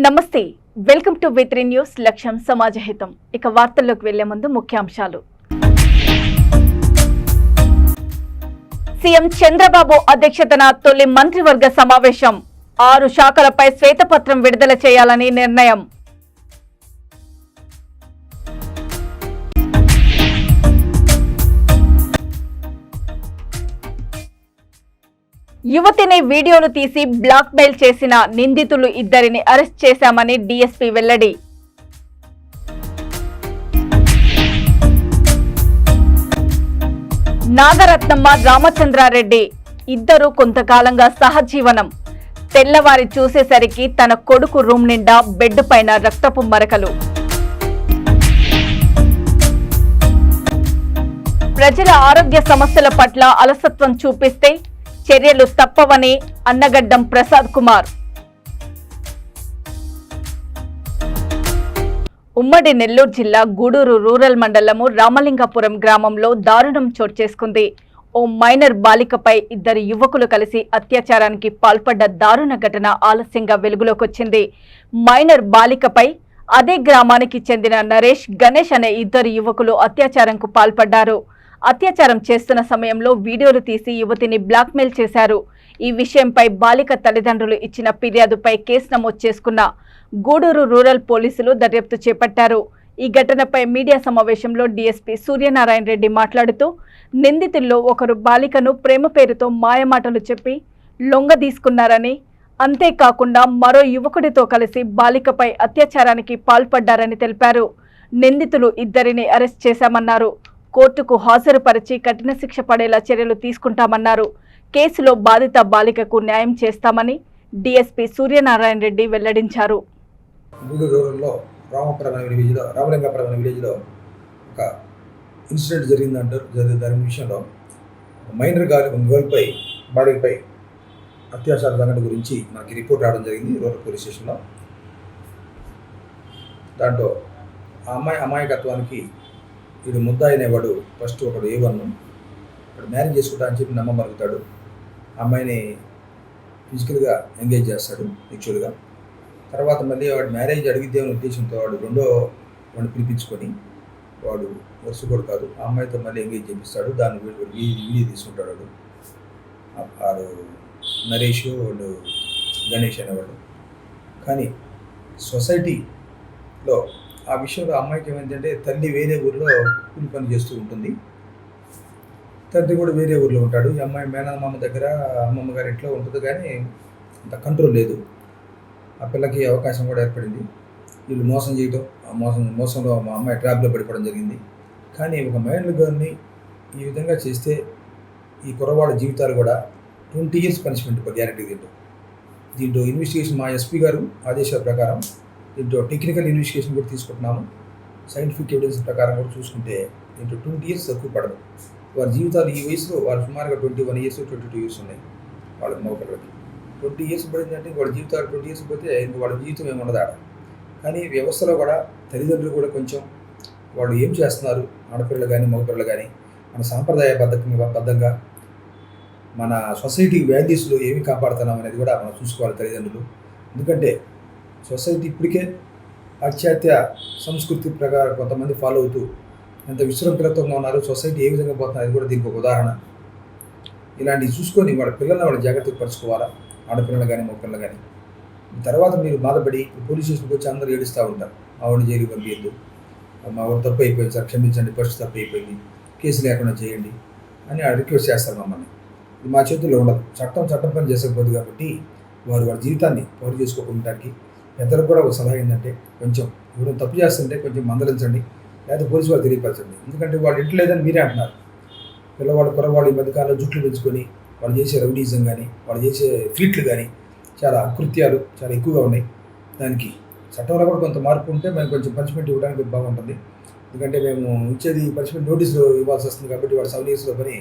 నమస్తే, welcome to వి3 news. లక్ష్యం సమాజహితం. ఇక వార్తల్లోకి వెళ్లే ముందు ముఖ్యాంశాలు. సీఎం చంద్రబాబు అధ్యక్షతన తొలి మంత్రివర్గ సమావేశం. 6 శాఖలపై శ్వేతపత్రం విడుదల చేయాలని నిర్ణయం. యువతిని వీడియోలు తీసి బ్లాక్ మెయిల్ చేసిన నిందితులు 2ని అరెస్ట్ చేశామని డీఎస్పీ వెల్లడి. నాగరత్నమ్మ, రామచంద్రారెడ్డి ఇద్దరు కొంతకాలంగా సహజీవనం. తెల్లవారి చూసేసరికి తన కొడుకు రూమ్ నిండా బెడ్ పైన రక్తపు మరకలు. ప్రజల ఆరోగ్య సమస్యల పట్ల అలసత్వం చూపిస్తే చర్యలు తప్పవని అన్నగడ్డం ప్రసాద్ కుమార్. ఉమ్మడి నెల్లూరు జిల్లా గూడూరు రూరల్ మండలము రామలింగాపురం గ్రామంలో దారుణం చోటు చేసుకుంది. ఓ మైనర్ బాలికపై 2 యువకులు కలిసి అత్యాచారానికి పాల్పడ్డ దారుణ ఘటన ఆలస్యంగా వెలుగులోకొచ్చింది. మైనర్ బాలికపై అదే గ్రామానికి చెందిన నరేష్, గణేష్ అనే 2 యువకులు అత్యాచారంకు పాల్పడ్డారు. అత్యాచారం చేస్తున్న సమయంలో వీడియోలు తీసి యువతిని బ్లాక్మెయిల్ చేశారు. ఈ విషయంపై బాలిక తల్లిదండ్రులు ఇచ్చిన ఫిర్యాదుపై కేసు నమోదు చేసుకున్న గూడూరు రూరల్ పోలీసులు దర్యాప్తు చేపట్టారు. ఈ ఘటనపై మీడియా సమావేశంలో డీఎస్పీ సూర్యనారాయణ రెడ్డి మాట్లాడుతూ, నిందితుల్లో ఒకరు బాలికను ప్రేమ పేరుతో మాయమాటలు చెప్పి లొంగదీసుకున్నారని, అంతేకాకుండా మరో యువకుడితో కలిసి బాలికపై అత్యాచారానికి పాల్పడ్డారని తెలిపారు. నిందితులు 2ని అరెస్ట్ చేశామన్నారు. కోర్టుకు హాజరుపరిచి కఠిన శిక్ష పడేలా చర్యలు తీసుకుంటామన్నారు. కేసులో బాధిత బాలికకు న్యాయం చేస్తామని డీఎస్పీ సూర్యనారాయణ రెడ్డి వెల్లడించారు. గూడూరు రూరల్లో రామలింగాపురం అనే విలేజ్లో ఒక ఇన్సిడెంట్ జరిగిందంటారు. దాని విషయంలో మైనర్ గర్ల్పై బాలికపై అత్యాచార సంఘటన గురించి మనకి రిపోర్ట్ రావడం జరిగింది రూరల్ పోలీస్ స్టేషన్లో. దాంట్లో ఆ అమ్మాయి అమాయకత్వానికి వీడు ముద్దాయి అనేవాడు ఫస్ట్ ఒకడు A1 వాడు మ్యారేజ్ చేసుకుంటా అని చెప్పి నమ్మబలుగుతాడు. అమ్మాయిని ఫిజికల్గా ఎంగేజ్ చేస్తాడు యాక్చువల్గా. తర్వాత మళ్ళీ వాడు మ్యారేజ్ అడిగిద్దేమనే ఉద్దేశంతో వాడిని పిలిపించుకొని వాడు వరుస కూడా కాదు ఆ అమ్మాయితో మళ్ళీ ఎంగేజ్ చేపిస్తాడు. దాన్ని వీడియో తీసుకుంటాడు. వాడు నరేష్, వాడు గణేష్ అనేవాడు. కానీ సొసైటీలో ఆ విషయంలో అమ్మాయికి ఏమైందంటే, తల్లి వేరే ఊరిలో కూలి పని చేస్తూ ఉంటుంది, తండ్రి కూడా వేరే ఊరిలో ఉంటాడు. ఈ అమ్మాయి మేనమామ దగ్గర అమ్మమ్మ గారి ఇంట్లో ఉంటుంది, కానీ అంత కంట్రోల్ లేదు. ఆ పిల్లకి అవకాశం కూడా ఏర్పడింది. వీళ్ళు మోసం చేయటం, మోసంలో మా అమ్మాయి ట్రాప్లో పడిపోవడం జరిగింది. కానీ ఒక మైనర్ గర్ల్ని ఈ విధంగా చేస్తే ఈ కుర్రవాళ్ళ జీవితాలు కూడా 20 years పనిష్మెంట్ గ్యారెంటీ. దీంట్లో ఇన్వెస్టిగేషన్ మా ఎస్పీ గారు ఆదేశాల ప్రకారం దీంట్లో టెక్నికల్ ఇన్వెస్టిగేషన్ కూడా తీసుకుంటున్నాము. సైంటిఫిక్ ఎవిడెన్స్ ప్రకారం కూడా చూసుకుంటే దీంట్లో 20 years తక్కువ పడదు. వారి జీవితాలు ఈ వయసులో వాళ్ళు సుమారుగా 21 years 22 years ఉన్నాయి వాళ్ళకి మగపిల్లలకి. 20 years పడిందంటే వాళ్ళ జీవితాలు 20 years పోతే ఇంకా వాళ్ళ జీవితం ఏమున్నదా. కానీ వ్యవస్థలో కూడా తల్లిదండ్రులు కూడా కొంచెం వాళ్ళు ఏం చేస్తున్నారు, ఆడపిల్లలు కానీ మగపిల్లలు కానీ మన సాంప్రదాయబద్ధంగా మన సొసైటీ వాల్యూస్లో ఏమి కాపాడుతున్నాం అనేది కూడా మనం చూసుకోవాలి తల్లిదండ్రులు. ఎందుకంటే సొసైటీ ఇప్పటికే పాశ్చాత్య సంస్కృతి ప్రకారం కొంతమంది ఫాలో అవుతూ ఎంత విశృంఖలతంగా ఉన్నారు, సొసైటీ ఏ విధంగా పోతున్నారు అది కూడా దీనికి ఒక ఉదాహరణ. ఇలాంటివి చూసుకొని వాళ్ళ పిల్లల్ని వాళ్ళు జాగ్రత్తగా పరుచుకోవాలా, ఆడపిల్లలు కానీ మగపిల్లలు కానీ. తర్వాత మీరు బాధపడి పోలీస్ స్టేషన్కి వచ్చి అందరూ ఏడుస్తూ ఉంటారు, మా వాడిని జైలుకి పంపించద్దు, మా వాడు తప్పు అయిపోయింది సార్, క్షమించండి, పరిస్థితి తప్పు అయిపోయింది, కేసు లేకుండా చేయండి అని రిక్వెస్ట్ చేస్తారు మమ్మల్ని. ఇది మా చేతుల్లో ఉండదు. చట్టం పని చేసకపోదు కాబట్టి వారి జీవితాన్ని పౌరు చేసుకోకుండా పెద్దలకు కూడా ఒక సలహా ఏంటంటే, కొంచెం ఎవరైనా తప్పు చేస్తుంటే కొంచెం మందలించండి, లేదా పోలీసు వాళ్ళు తెలియపరచండి. ఎందుకంటే వాళ్ళు ఇంట్లో లేదని మీరే అంటున్నారు. పిల్లవాళ్ళు కుర్రవాళ్ళు ఈ మధ్యకాలంలో జుట్లు పెంచుకొని వాళ్ళు చేసే రౌడీజం కానీ వాళ్ళు చేసే ఫీట్లు కానీ చాలా అకృత్యాలు చాలా ఎక్కువగా ఉన్నాయి. దానికి చట్టంలో కూడా కొంత మార్పు ఉంటే మేము కొంచెం పనిష్మెంట్ ఇవ్వడానికి బాగుంటుంది. ఎందుకంటే మేము ఇచ్చేది పనిష్మెంట్ నోటీసులు ఇవ్వాల్సి వస్తుంది కాబట్టి వాళ్ళు 7 years పని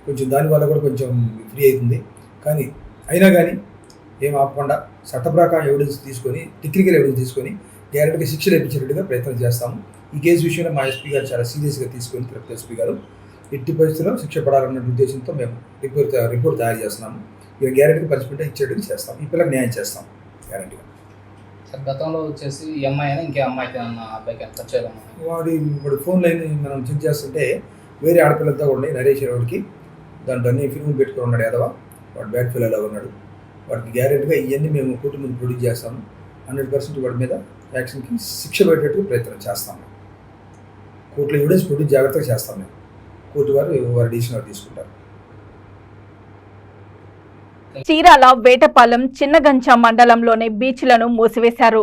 కొంచెం దానివల్ల కూడా కొంచెం ఫ్రీ అవుతుంది. కానీ అయినా కానీ ఏం ఆపకుండా చట్ట ప్రకారం ఎవిడెన్స్ తీసుకొని, టెక్నికల్ ఎవిడెన్స్ తీసుకొని గ్యారెంటీగా శిక్షలు ఇప్పించేటట్టుగా ప్రయత్నం చేస్తాము. ఈ కేసు విషయంలో మా ఎస్పీ గారు చాలా సీరియస్గా తీసుకొని తిరుపతి ఎస్పీ గారు ఎట్టి పరిస్థితుల్లో శిక్ష పడాలన్న ఉద్దేశంతో మేము రిపోర్ట్ తయారు చేస్తున్నాము. ఇక గ్యారెంటీగా పనిష్మెంట్ ఇచ్చేటట్టు చేస్తాం. ఈ పిల్లలకు న్యాయం చేస్తాం గ్యారెంటీగా. సార్ గతంలో వచ్చేసి ఈ అమ్మాయి అయినా ఇంకే అమ్మాయికి ఏమన్నా అబ్బాయికి ఎంత ఖర్చు వాడు ఫోన్ లైన్ మనం చెక్ చేస్తుంటే వేరే ఆడపిల్లలతో ఉండే నరేష్ వాడికి దాంట్లో అన్ని ఫిల్మ్ పెట్టుకుని ఉన్నాడు యాదవ. వాడు బ్యాడ్ ఫిల్లలో ఉన్నాడు. వాడికి గ్యారెంటీగా ఇవన్నీ మేము కోర్టు ముందు ప్రొడ్యూస్ చేస్తాము. 100% వాడి మీద యాక్షన్కి శిక్ష పెట్టేట్టు ప్రయత్నం చేస్తాము. కోర్టులో ఎవిడెన్స్ ప్రొడ్యూస్ జాగ్రత్తగా చేస్తాం మేము. కోర్టు వారి డిసిషన్ తీసుకుంటారు. చీరాల వేటపాలెం చిన్నగంచ మండలంలోని బీచ్లను మూసివేశారు.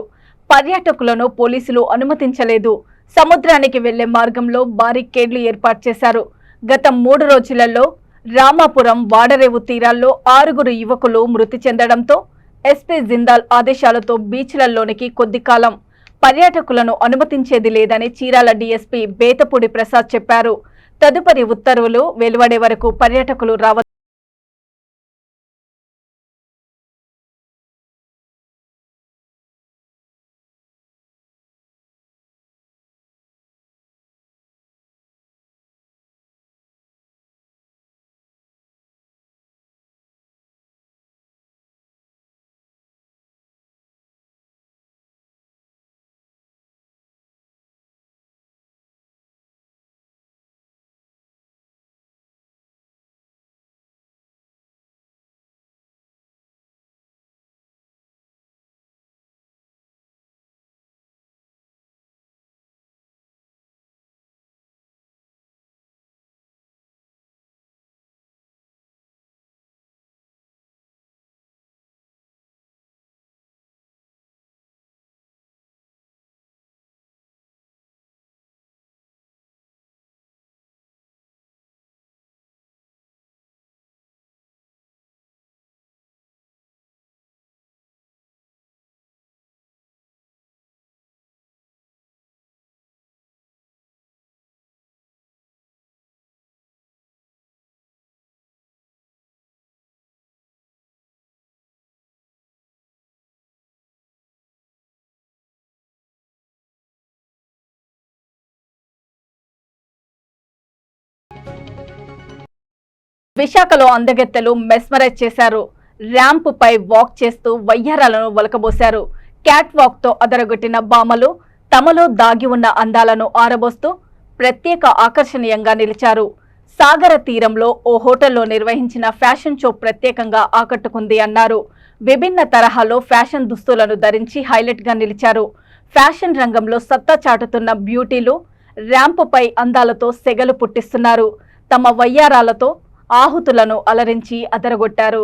పర్యాటకులను పోలీసులు అనుమతించలేదు. సముద్రానికి వెళ్లే మార్గంలో బారికేడ్లు ఏర్పాటు చేశారు. గత 3 రోజులలో రామాపురం వాడరేవు తీరాల్లో 6 యువకులు మృతి చెందడంతో ఎస్పీ జిందాల్ ఆదేశాలతో బీచ్లలోనికి కొద్ది కాలం పర్యాటకులను అనుమతించేది లేదని చీరాల డీఎస్పీ బేతపూడి ప్రసాద్ చెప్పారు. తదుపరి ఉత్తర్వులు వెలువడే వరకు పర్యాటకులు రావ విశాఖలో అందగత్తెలు మెస్మరైజ్ చేశారు. ర్యాంప్ పై వాక్ చేస్తూ వయ్యారాలను వలకబోశారు. క్యాట్ వాక్ తో అదరగొట్టిన భామలు తమలో దాగి ఉన్న అందాలను ఆరబోస్తూ ప్రత్యేక ఆకర్షణీయంగా నిలిచారు. సాగర తీరంలో ఓ హోటల్లో నిర్వహించిన ఫ్యాషన్ షో ప్రత్యేకంగా ఆకట్టుకుంది అన్నారు. విభిన్న తరహాలో ఫ్యాషన్ దుస్తులను ధరించి హైలైట్ గా నిలిచారు. ఫ్యాషన్ రంగంలో సత్తా చాటుతున్న బ్యూటీలు ర్యాంప్ పై అందాలతో సెగలు పుట్టిస్తున్నారు. తమ వయ్యారాలతో ఆహుతులను అలరించి అదరగొట్టారు.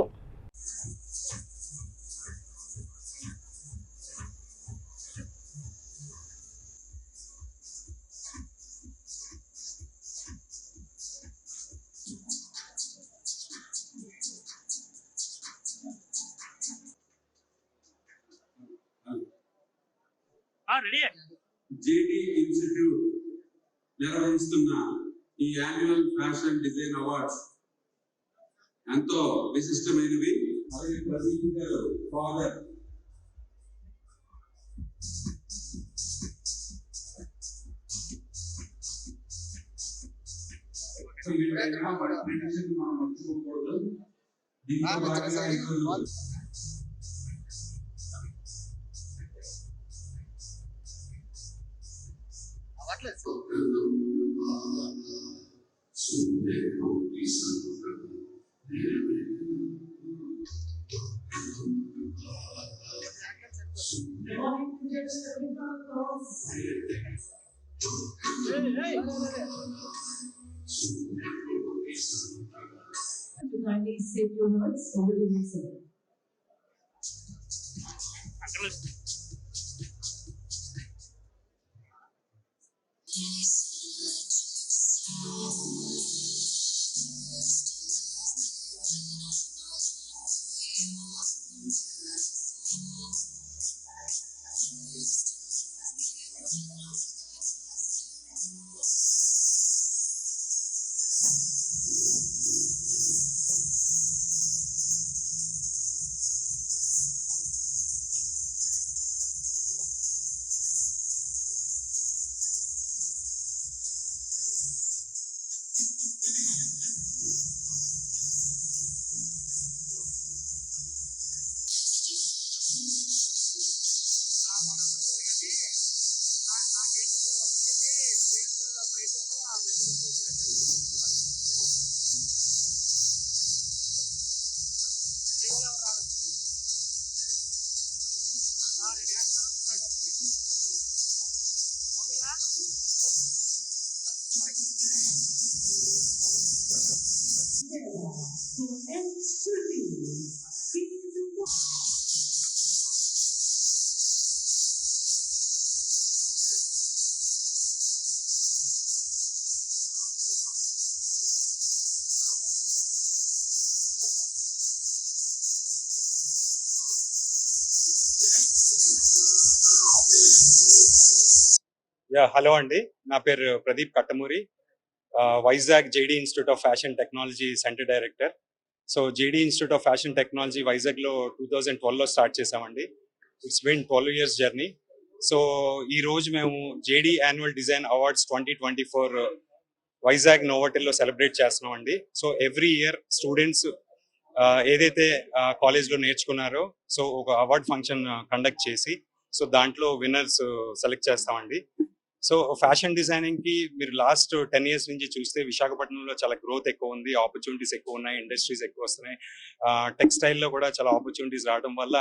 జేడీ ఇన్స్టిట్యూట్ నిర్వహిస్తున్న ఈ యాన్యువల్ ఫ్యాషన్ డిజైన్ అవార్డ్స్ ఎంతో విశిష్టమైనవి. అలాగే ప్రదీప్ గారు ఫాదర్ మనం మర్చిపోకూడదు. దీంతో భాగంగా save your words over the reason. Hello అండి. నా పేరు Pradeep Kattamuri. Vizag JD institute of fashion technology centre director. So JD institute of fashion technology వైజాగ్లో 2012లో స్టార్ట్ చేసామండి. It's been 12 years journey. So ఈ రోజు మేము JD annual design awards 2024 Vizag నోవోటెల్లో సెలబ్రేట్ చేస్తున్నామండి. సో ఎవ్రీ ఇయర్ స్టూడెంట్స్ ఏదైతే కాలేజ్లో నేర్చుకున్నారో సో ఒక అవార్డ్ ఫంక్షన్ కండక్ట్ చేసి సో దాంట్లో విన్నర్స్ సెలెక్ట్ చేస్తామండి. సో ఫ్యాషన్ డిజైనింగ్ కి మీరు లాస్ట్ 10 years నుంచి చూస్తే విశాఖపట్నంలో చాలా గ్రోత్ ఎక్కువ ఉంది, ఆపర్చునిటీస్ ఎక్కువ ఉన్నాయి, ఇండస్ట్రీస్ ఎక్కువ వస్తున్నాయి. టెక్స్టైల్ లో కూడా చాలా ఆపర్చునిటీస్ రావడం వల్ల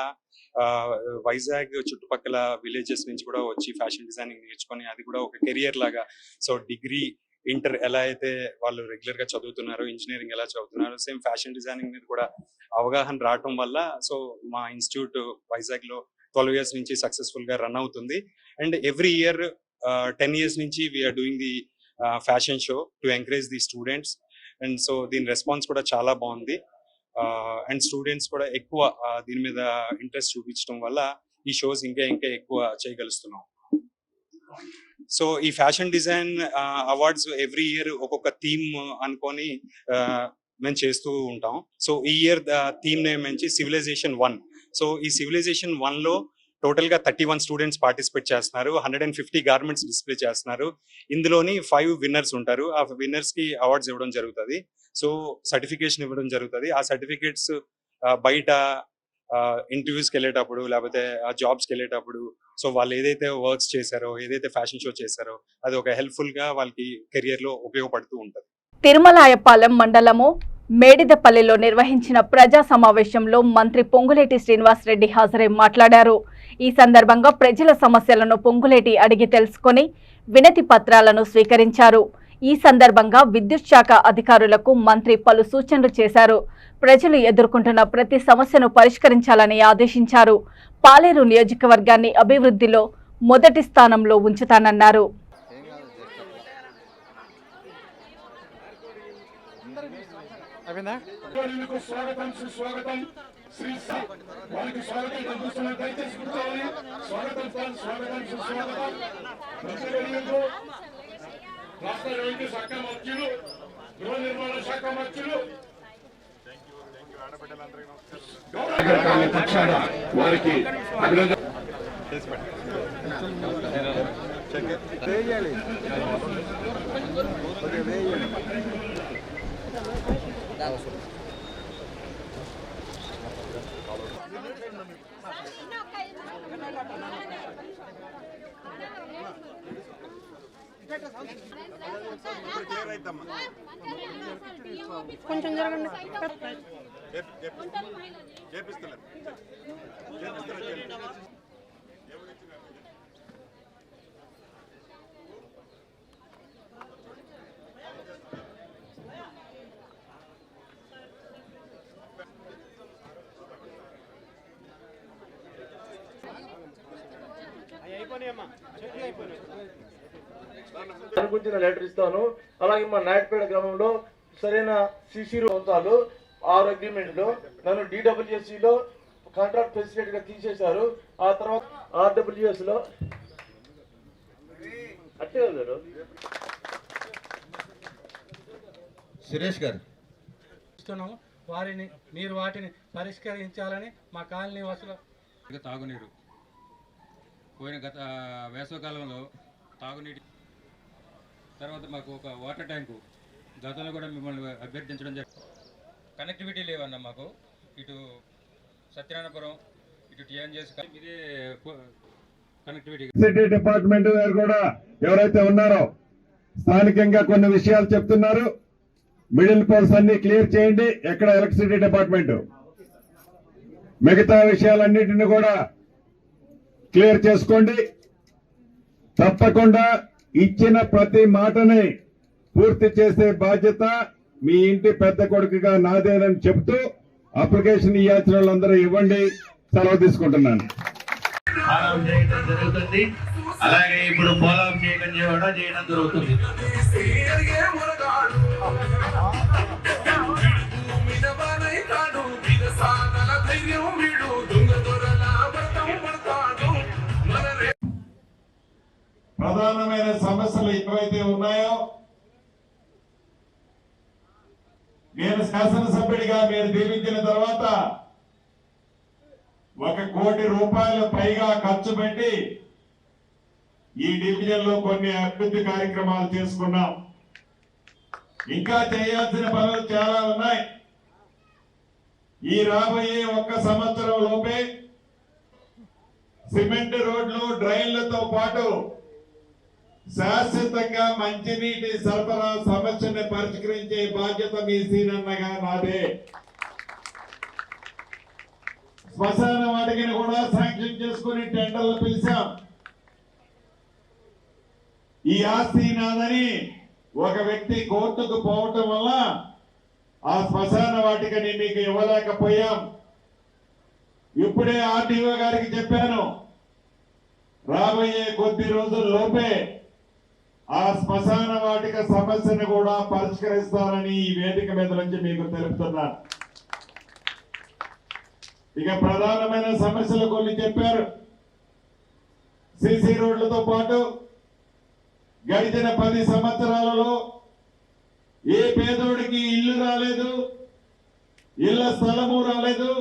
వైజాగ్ చుట్టుపక్కల విలేజెస్ నుంచి కూడా వచ్చి ఫ్యాషన్ డిజైనింగ్ నేర్చుకొని అది కూడా ఒక కెరియర్ లాగా సో డిగ్రీ ఇంటర్ ఎలా అయితే వాళ్ళు రెగ్యులర్ గా చదువుతున్నారో ఇంజనీరింగ్ ఎలా చదువుతున్నారో సేమ్ ఫ్యాషన్ డిజైనింగ్ మీద కూడా అవగాహన రావడం వల్ల సో మా ఇన్స్టిట్యూట్ వైజాగ్ లో 12 years నుంచి సక్సెస్ఫుల్ గా రన్ అవుతుంది. అండ్ ఎవ్రీ ఇయర్ 10 years నుంచి we're doing the fashion show to encourage the students. And so దీని రెస్పాన్స్ కూడా చాలా బాగుంది. అండ్ స్టూడెంట్స్ కూడా ఎక్కువ దీని మీద ఇంట్రెస్ట్ చూపించడం వల్ల ఈ షోస్ ఇంకా ఎక్కువ చేయగలుగుతున్నాం. సో ఈ fashion design awards every year ఒక్కొక్క థీమ్ అనుకొని మేము చేస్తూ ఉంటాం. సో ఈ ఇయర్ థీమ్ నేమ్ నుంచి సివిలైజేషన్ 1. సో ఈ సివిలైజేషన్ 1లో టోటల్ గా 31 స్టూడెంట్స్ పార్టిసిపేట్ చేస్తున్నారు. 150 గార్మెంట్స్ డిస్ప్లే చేస్తున్నారు. ఇందులోని 5 విన్నర్స్ ఉంటారు. ఆ విన్నర్స్ కి అవార్డ్స్ ఇవ్వడం జరుగుతుంది. సో సర్టిఫికేషన్ ఇవ్వడం జరుగుతుంది. ఆ సర్టిఫికేట్స్ బయట ఇంటర్వ్యూస్కి వెళ్ళేటప్పుడు లేకపోతే జాబ్స్కి వెళ్ళేటప్పుడు సో వాళ్ళు ఏదైతే వర్క్స్ చేశారో ఏదైతే ఫ్యాషన్ షో చేశారో అది ఒక హెల్ప్ఫుల్ గా వాళ్ళకి కెరియర్ లో ఉపయోగపడుతూ ఉంటుంది. తిరుమలాయపాలెం మండలము మేడిదపల్లిలో నిర్వహించిన ప్రజా సమావేశంలో మంత్రి పొంగులేటి శ్రీనివాసరెడ్డి హాజరై మాట్లాడారు. ఈ సందర్భంగా ప్రజల సమస్యలను పొంగులేటి అడిగి తెలుసుకొని వినతి పత్రాలను స్వీకరించారు. ఈ సందర్భంగా విద్యుత్ శాఖ అధికారులకు మంత్రి పలు సూచనలు చేశారు. ప్రజలు ఎదుర్కొంటున్న ప్రతి సమస్యను పరిష్కరించాలని ఆదేశించారు. పాలేరు నియోజకవర్గాన్ని అభివృద్ధిలో మొదటి స్థానంలో ఉంచుతానన్నారు. స్వాగతం సుస్వాగతం శ్రీ వారికి స్వాగతం కల్పిస్తున్న దయచేసి కూర్చోవాలి. స్వాగతం స్వాగతం సుస్వాగతం మంత్రివర్యులకు రాష్ట్ర రెవెన్యూ శాఖ మంత్రులు గృహ నిర్మాణ శాఖ మంత్రులు వారికి కొంచెం జరగండి. గురించిన లెటర్ ఇస్తాను. అలాగే మా నాయకపేట గ్రామంలో సరైన సిసి రోగాలు 6 అగ్రిమెంట్లో నన్ను DWSCలో కాంట్రాక్ట్ ఫెసిలిటీ గా తీసేశారు. ఆ తర్వాత RWS లో అట్టే గారు సురేష్ గారు ఇస్తున్నాము. మీరు వాటిని పరిష్కరించాలని మా కాలనీ వాసుల తాగునీరు పోయిన గత వేసవకాలంలో తాగునీటి తర్వాత మాకు ఒక వాటర్ ట్యాంకు గతంలో కూడా మిమ్మల్ని అభ్యర్థించడం జరిగింది. కనెక్టివిటీ లేవన్నా మాకు ఇటు సత్యనారాయణపురం ఇటు TNGS ఇదే కనెక్టివిటీ సిటీ డిపార్ట్మెంట్ గారు కూడా ఎవరైతే ఉన్నారో స్థానికంగా కొన్ని విషయాలు చెప్తున్నారు. మిడిల్ పోల్స్ అన్ని క్లియర్ చేయండి. ఎక్కడ ఎలక్ట్రిసిటీ డిపార్ట్మెంట్ మిగతా విషయాలన్నిటిని కూడా క్లియర్ చేసుకోండి. తప్పకుండా ఇచ్చిన ప్రతి మాటని పూర్తి చేసే బాధ్యత మీ ఇంటి పెద్ద కొడుకుగా నాదేనని చెప్తూ అప్లికేషన్ ఇవ్వాల్సిన వాళ్ళందరూ ఇవ్వండి. సెలవు తీసుకుంటున్నాను. చేయడం జరుగుతుంది. అలాగే ఇప్పుడు పోలాప్ చేయడం జరుగుతుంది. ప్రధానమైన సమస్యలు ఏవైతే ఉన్నాయో నేను శాసనసభ్యుడిగా మీరు దీవించిన తర్వాత 1 కోటి రూపాయలు పైగా ఖర్చు పెట్టి ఈ డివిజన్ లో కొన్ని అభివృద్ధి కార్యక్రమాలు చేసుకున్నాం. ఇంకా చేయాల్సిన పనులు చాలా ఉన్నాయి. ఈ రాబోయే 1 సంవత్సరం లోపే సిమెంట్ రోడ్లు, డ్రైన్లతో పాటు శాశ్వతంగా మంచినీటి సరఫరా సమస్యను పరిష్కరించే బాధ్యత మీ సీనన్నగా నాదే. శ్మశాన వాటికని కూడా శాంక్షన్ చేసుకుని టెండర్లు పిలిచాం. ఈ ఆస్తి నాదని ఒక వ్యక్తి కోర్టుకు పోవటం వల్ల ఆ శ్మశాన వాటికని మీకు ఇవ్వలేకపోయాం. ఇప్పుడే ఆర్టీఓ గారికి చెప్పాను, రాబోయే కొద్ది రోజుల్లోపే ఆ శ్మశాన వాటిక సమస్యను కూడా పరిష్కరిస్తారని ఈ వేదిక మీద నుంచి మీకు తెలుపుతున్నాను. ఇక ప్రధానమైన సమస్యలు కొన్ని చెప్పారు. సిసి రోడ్లతో పాటు గడిచిన 10 సంవత్సరాలలో ఏ పేదోడికి ఇల్లు రాలేదు, ఇళ్ల స్థలము రాలేదు,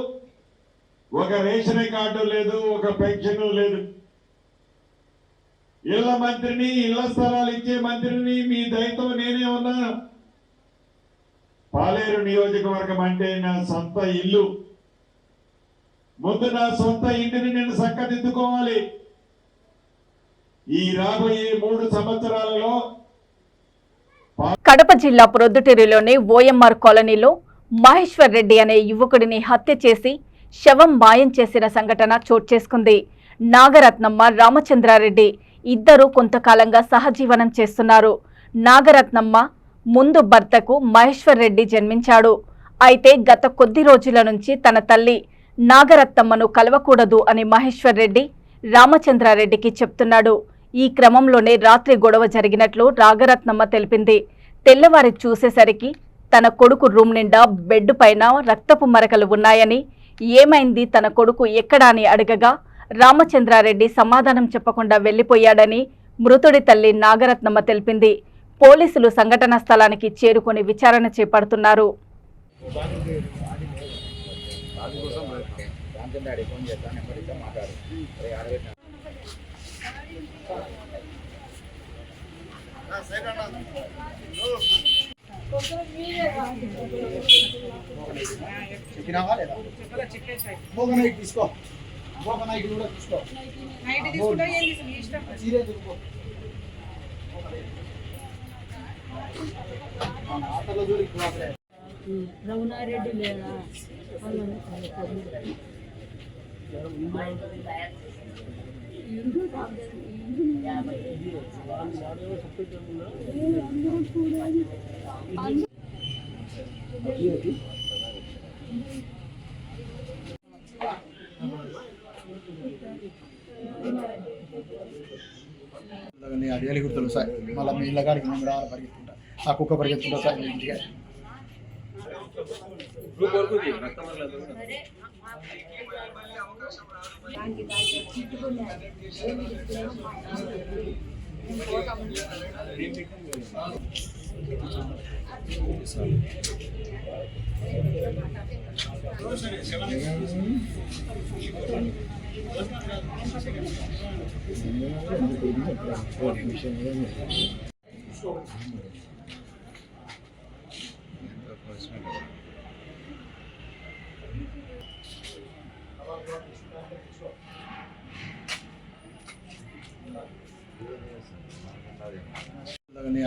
ఒక రేషన్ కార్డు లేదు, ఒక పెన్షన్ లేదు. ఇళ్ల మంత్రిని, ఇళ్ల స్థలాలు ఇచ్చే మంత్రిని మీ దయతో నేనే ఉన్నాను. పాలేరు నియోజకవర్గం అంటే నా సొంత ఇల్లు. ముందు నా సొంత ఇంటిని నేను చక్కదిద్దుకోవాలి. ఈ రాబోయే 3 సంవత్సరాలలో కడప జిల్లా ప్రొద్దుటూరులోని ఓఎంఆర్ కాలనీలో మహేశ్వర్ రెడ్డి అనే యువకుడిని హత్య చేసి శవం మాయం చేసిన సంఘటన చోటు చేసుకుంది. నాగరత్నమ్మ, రామచంద్రారెడ్డి ఇద్దరు కొంతకాలంగా సహజీవనం చేస్తున్నారు. నాగరత్నమ్మ ముందు భర్తకు మహేశ్వర్ రెడ్డి జన్మించాడు. అయితే గత కొద్ది రోజుల నుంచి తన తల్లి నాగరత్నమ్మను కలవకూడదు అని మహేశ్వర్ రెడ్డి రామచంద్రారెడ్డికి చెప్తున్నాడు. ఈ క్రమంలోనే రాత్రి గొడవ జరిగినట్లు నాగరత్నమ్మ తెలిపింది. తెల్లవారి చూసేసరికి తన కొడుకు రూమ్ నిండా బెడ్ పైన రక్తపు మరకలు ఉన్నాయని, ఏమైంది తన కొడుకు ఎక్కడా అని అడగగా రామచంద్రారెడ్డి సమాధానం చెప్పకుండా వెళ్లిపోయాడని మృతుడి తల్లి నాగరత్నమ్మ తెలిపింది. పోలీసులు సంఘటనా స్థలానికి చేరుకొని విచారణ చేపడుతున్నారు. తీసుకో రమణారెడ్డి లేదా అడియాలి గుర్తులు సార్. మళ్ళీ మీ ఇళ్ళ కాడికి మేము రావాలి పరిగెత్తుంటా, ఆ కుక్క పరిగెత్తుంటా సార్ మీ ఇంటికి.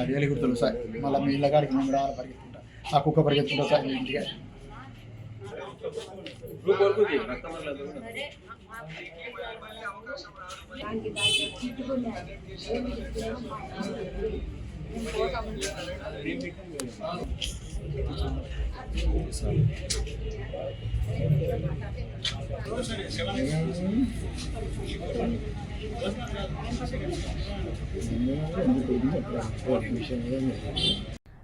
అడియాలి గుర్తులు సార్ మళ్ళీ మీ ఇళ్ళ కాడికి మేము రావాలి పరిగెత్తుకుంటా ఆ కుక్క పరిగెత్తుకుంటా సార్ ఇంటికి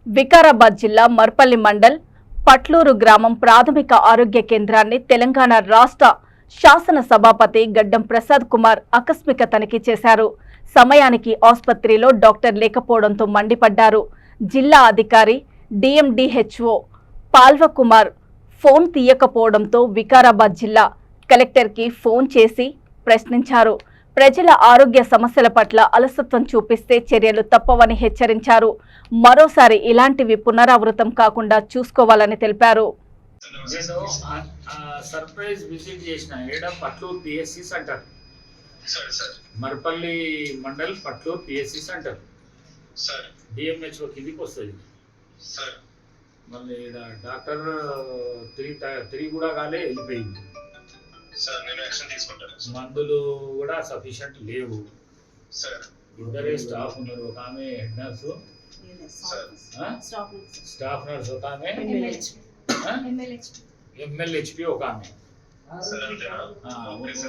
వికారాబాద్ జిల్లా మర్పల్లి మండల్ పట్లూరు గ్రామం ప్రాథమిక ఆరోగ్య కేంద్రాన్ని తెలంగాణ రాష్ట్ర శాసన సభాపతి గడ్డం ప్రసాద్ కుమార్ ఆకస్మిక తనిఖీ చేశారు. సమయానికి ఆసుపత్రిలో డాక్టర్ లేకపోవడంతో మండిపడ్డారు. జిల్లా అధికారి డిఎండిహెచ్ఓ పాల్వకుమార్ ఫోన్ తీయకపోవడంతో వికారాబాద్ జిల్లా కలెక్టర్కి ఫోన్ చేసి ప్రశ్నించారు. ప్రజల ఆరోగ్య సమస్యల పట్ల అలసత్వం చూపిస్తే చర్యలు తప్పవని హెచ్చరించారు. మరోసారి ఇలాంటివి పునరావృతం కాకుండా చూసుకోవాలని తెలిపారు. నేను సర్ప్రైజ్ విజిట్ చేసిన ఏడ Patlur PSC centre, Marpalle mandal Patlur PSC centre DMHO కిందికి వస్తుంది. మళ్ళీ ఈడ డాక్టర్ తిరిగి కూడా కాలే వెళ్ళిపోయింది. మందులు కూడా సఫిషియంట్ లేవు. ఇద్దరే స్టాఫ్ ఉన్నారు, ఒక ఆమె హెడ్ నర్సు, స్టాఫ్ నర్స్ ఒక ఆమె, ఎంఎల్హెచ్పి ఒక ఆమె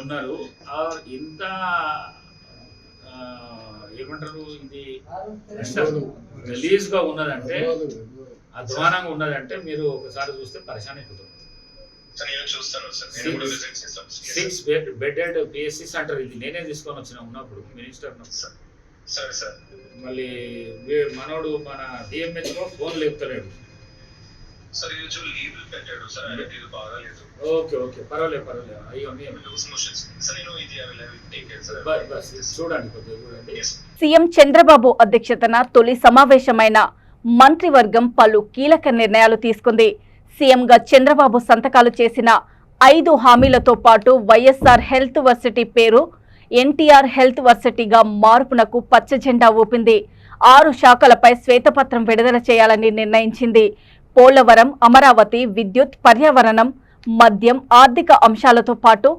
ఉన్నారు. ఇంత ఏమంటారు, ఇది రిలీజ్ గా ఉన్నదంటే, అధ్వానంగా ఉన్నదంటే మీరు ఒకసారి చూస్తే పరిశాన్ అయిపోతారు. 6 బెడెడ్ పిఎస్సి సెంటర్ ఇది నేనే తీసుకొని వచ్చిన ఉన్నప్పుడు మినిస్టర్. మళ్ళీ మనోడు మన డిఎంహెచ్ఓ ఫోన్ లేపుతలేడు. ఓకే ఓకే పర్వాలేదు. అయ్యో చూడండి కొద్దిగా చూడండి. సీఎం చంద్రబాబు అధ్యక్షతన తొలి సమావేశమైన మంత్రివర్గం పలు కీలక నిర్ణయాలు తీసుకుంది. సీఎంగా చంద్రబాబు సంతకాలు చేసిన 5 హామీలతో పాటు వైఎస్ఆర్ హెల్త్ వర్సిటీ పేరు ఎన్టీఆర్ హెల్త్ వర్సిటీగా మార్పునకు పచ్చజెండా ఊపింది. 6 శాఖలపై శ్వేతపత్రం విడుదల చేయాలని నిర్ణయించింది. పోలవరం, అమరావతి, విద్యుత్, పర్యావరణం, మద్యం, ఆర్థిక అంశాలతో పాటు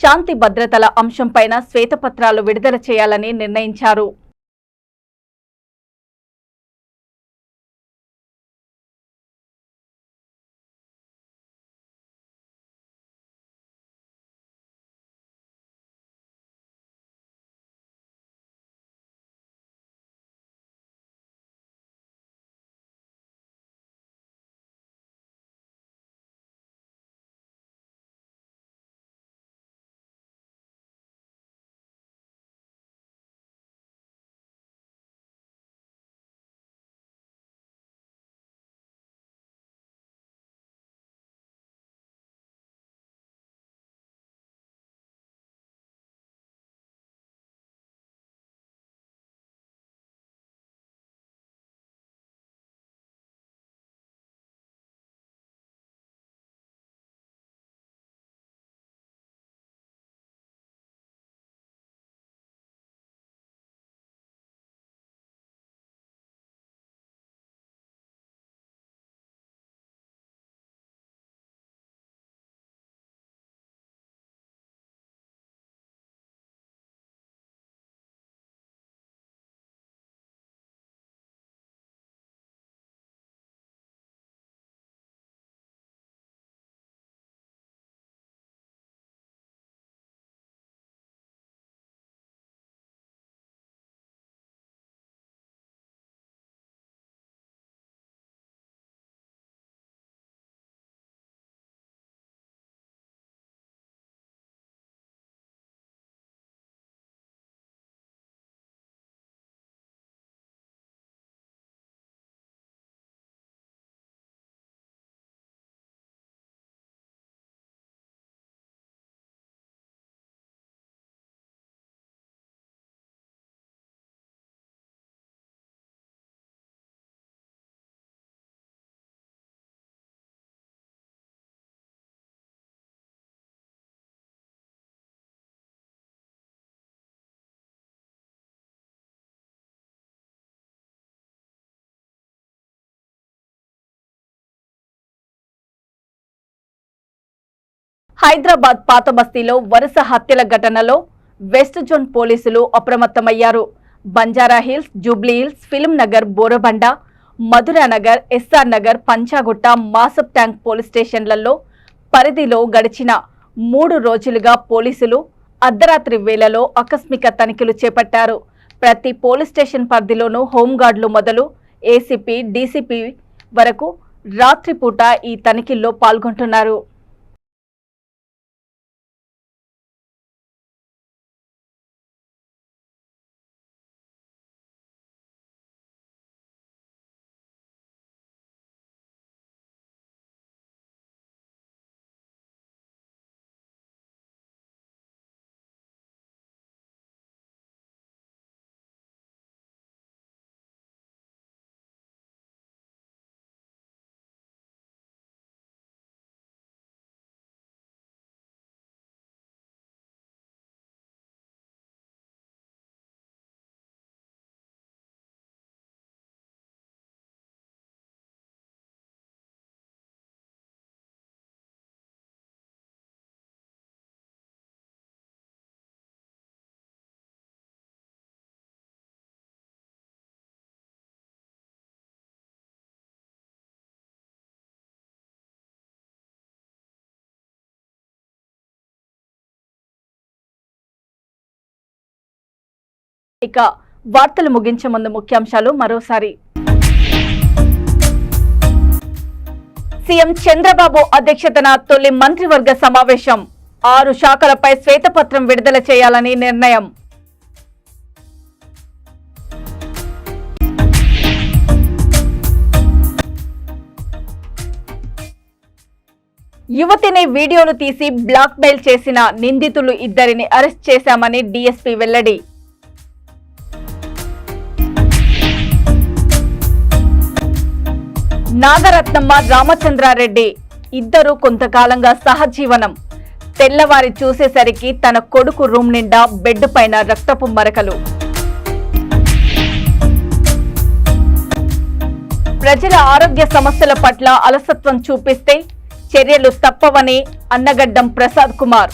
శాంతి భద్రతల అంశంపైన శ్వేతపత్రాలు విడుదల చేయాలని నిర్ణయించారు. హైదరాబాద్ పాత బస్తీలో వరుస హత్యల ఘటనలో వెస్ట్ జోన్ పోలీసులు అప్రమత్తమయ్యారు. Banjara Hills, Jubilee Hills, Film Nagar, Borabanda, Madhuranagar, SR Nagar, Panjagutta, Masab Tank police స్టేషన్లలో పరిధిలో గడిచిన 3 రోజులుగా పోలీసులు అర్ధరాత్రి వేళలో ఆకస్మిక తనిఖీలు చేపట్టారు. ప్రతి పోలీస్ స్టేషన్ పరిధిలోనూ హోంగార్డులు మొదలు ఏసీపీ, డీసీపీ వరకు రాత్రిపూట ఈ తనిఖీల్లో పాల్గొంటున్నారు. ఇక వార్తలు ముగించే ముందు ముఖ్యాంశాలు మరోసారి. సీఎం చంద్రబాబు అధ్యక్షతన తొలి మంత్రివర్గ సమావేశం. 6 శాఖలపై శ్వేతపత్రం విడుదల చేయాలని నిర్ణయం. యువతిని వీడియోలు తీసి బ్లాక్మెయిల్ చేసిన నిందితులు 2 అరెస్ట్ చేశామని డీఎస్పీ వెల్లడి. నాగరత్నమ్మ, రామచంద్రారెడ్డి ఇద్దరు కొంతకాలంగా సహజీవనం. తెల్లవారి చూసేసరికి తన కొడుకు రూమ్ నిండా బెడ్ పైన రక్తపు మరకలు. ప్రజల ఆరోగ్య సమస్యల పట్ల అలసత్వం చూపిస్తే చర్యలు తప్పవని అన్నగడ్డం ప్రసాద్ కుమార్.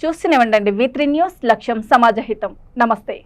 చూస్తూనే ఉండండి V3 న్యూస్, లక్ష్యం సమాజహితం. నమస్తే.